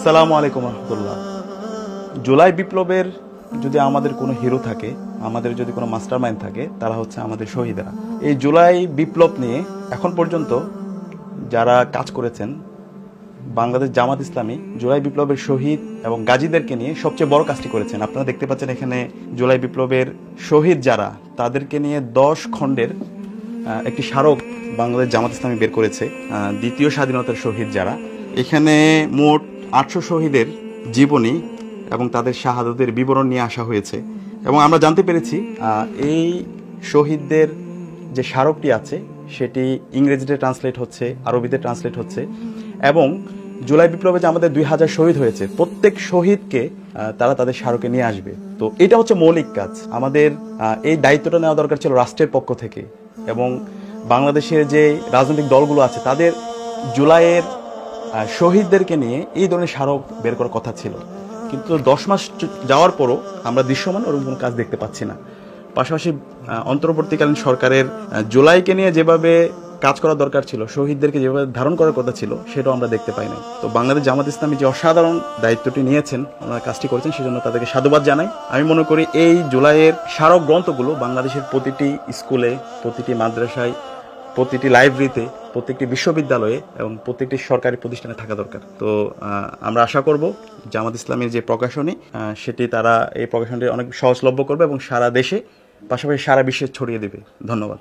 আসসালামু আলাইকুম রহমতুল্লাহ। জুলাই বিপ্লবের যদি আমাদের কোনো হিরো থাকে, আমাদের যদি কোনো মাস্টার মাইন্ড থাকে, তারা হচ্ছে আমাদের শহীদরা। এই জুলাই বিপ্লব নিয়ে এখন পর্যন্ত যারা কাজ করেছেন, বাংলাদেশ জামাত ইসলামী জুলাই বিপ্লবের শহীদ এবং গাজীদেরকে নিয়ে সবচেয়ে বড় কাজটি করেছেন। আপনারা দেখতে পাচ্ছেন এখানে জুলাই বিপ্লবের শহীদ যারা, তাদেরকে নিয়ে 10 খণ্ডের একটি স্মারক বাংলাদেশ জামাত ইসলামী বের করেছে। দ্বিতীয় স্বাধীনতার শহীদ যারা, এখানে মোট 800 শহীদের জীবনী এবং তাদের শাহাদতের বিবরণ নিয়ে আসা হয়েছে। এবং আমরা জানতে পেরেছি এই শহীদদের যে স্মারকটি আছে সেটি ইংরেজিতে ট্রান্সলেট হচ্ছে, আরবিতে ট্রান্সলেট হচ্ছে। এবং জুলাই বিপ্লবে যে আমাদের 2000 শহীদ হয়েছে, প্রত্যেক শহীদকে তারা তাদের স্মারকে নিয়ে আসবে। তো এটা হচ্ছে মৌলিক কাজ। আমাদের এই দায়িত্বটা নেওয়া দরকার ছিল রাষ্ট্রের পক্ষ থেকে, এবং বাংলাদেশের যে রাজনৈতিক দলগুলো আছে তাদের জুলাইয়ের শহীদদেরকে নিয়ে এই ধরনের স্মারক বের করার কথা ছিল। কিন্তু 10 মাস যাওয়ার পরও আমরা দৃশ্যমান ওরকম কোনো কাজ দেখতে পাচ্ছি না। পাশাপাশি অন্তর্বর্তীকালীন সরকারের জুলাইকে নিয়ে যেভাবে কাজ করা দরকার ছিল, শহীদদেরকে যেভাবে ধারণ করার কথা ছিল, সেটাও আমরা দেখতে পাই নাই। তো বাংলাদেশ জামাত ইসলামী যে অসাধারণ দায়িত্বটি নিয়েছেন, ওনারা কাজটি করেছেন, সেজন্য তাদেরকে সাধুবাদ জানাই। আমি মনে করি এই জুলাইয়ের স্মারক গ্রন্থগুলো বাংলাদেশের প্রতিটি স্কুলে, প্রতিটি মাদ্রাসায়, প্রতিটি লাইব্রেরিতে, প্রত্যেকটি বিশ্ববিদ্যালয়ে এবং প্রত্যেকটি সরকারি প্রতিষ্ঠানে থাকা দরকার। তো আমরা আশা করব জামাত ইসলামের যে প্রকাশনী, সেটি তারা এই প্রকাশনটি অনেক সহজলভ্য করবে এবং সারা দেশে, পাশাপাশি সারা বিশ্বে ছড়িয়ে দেবে। ধন্যবাদ।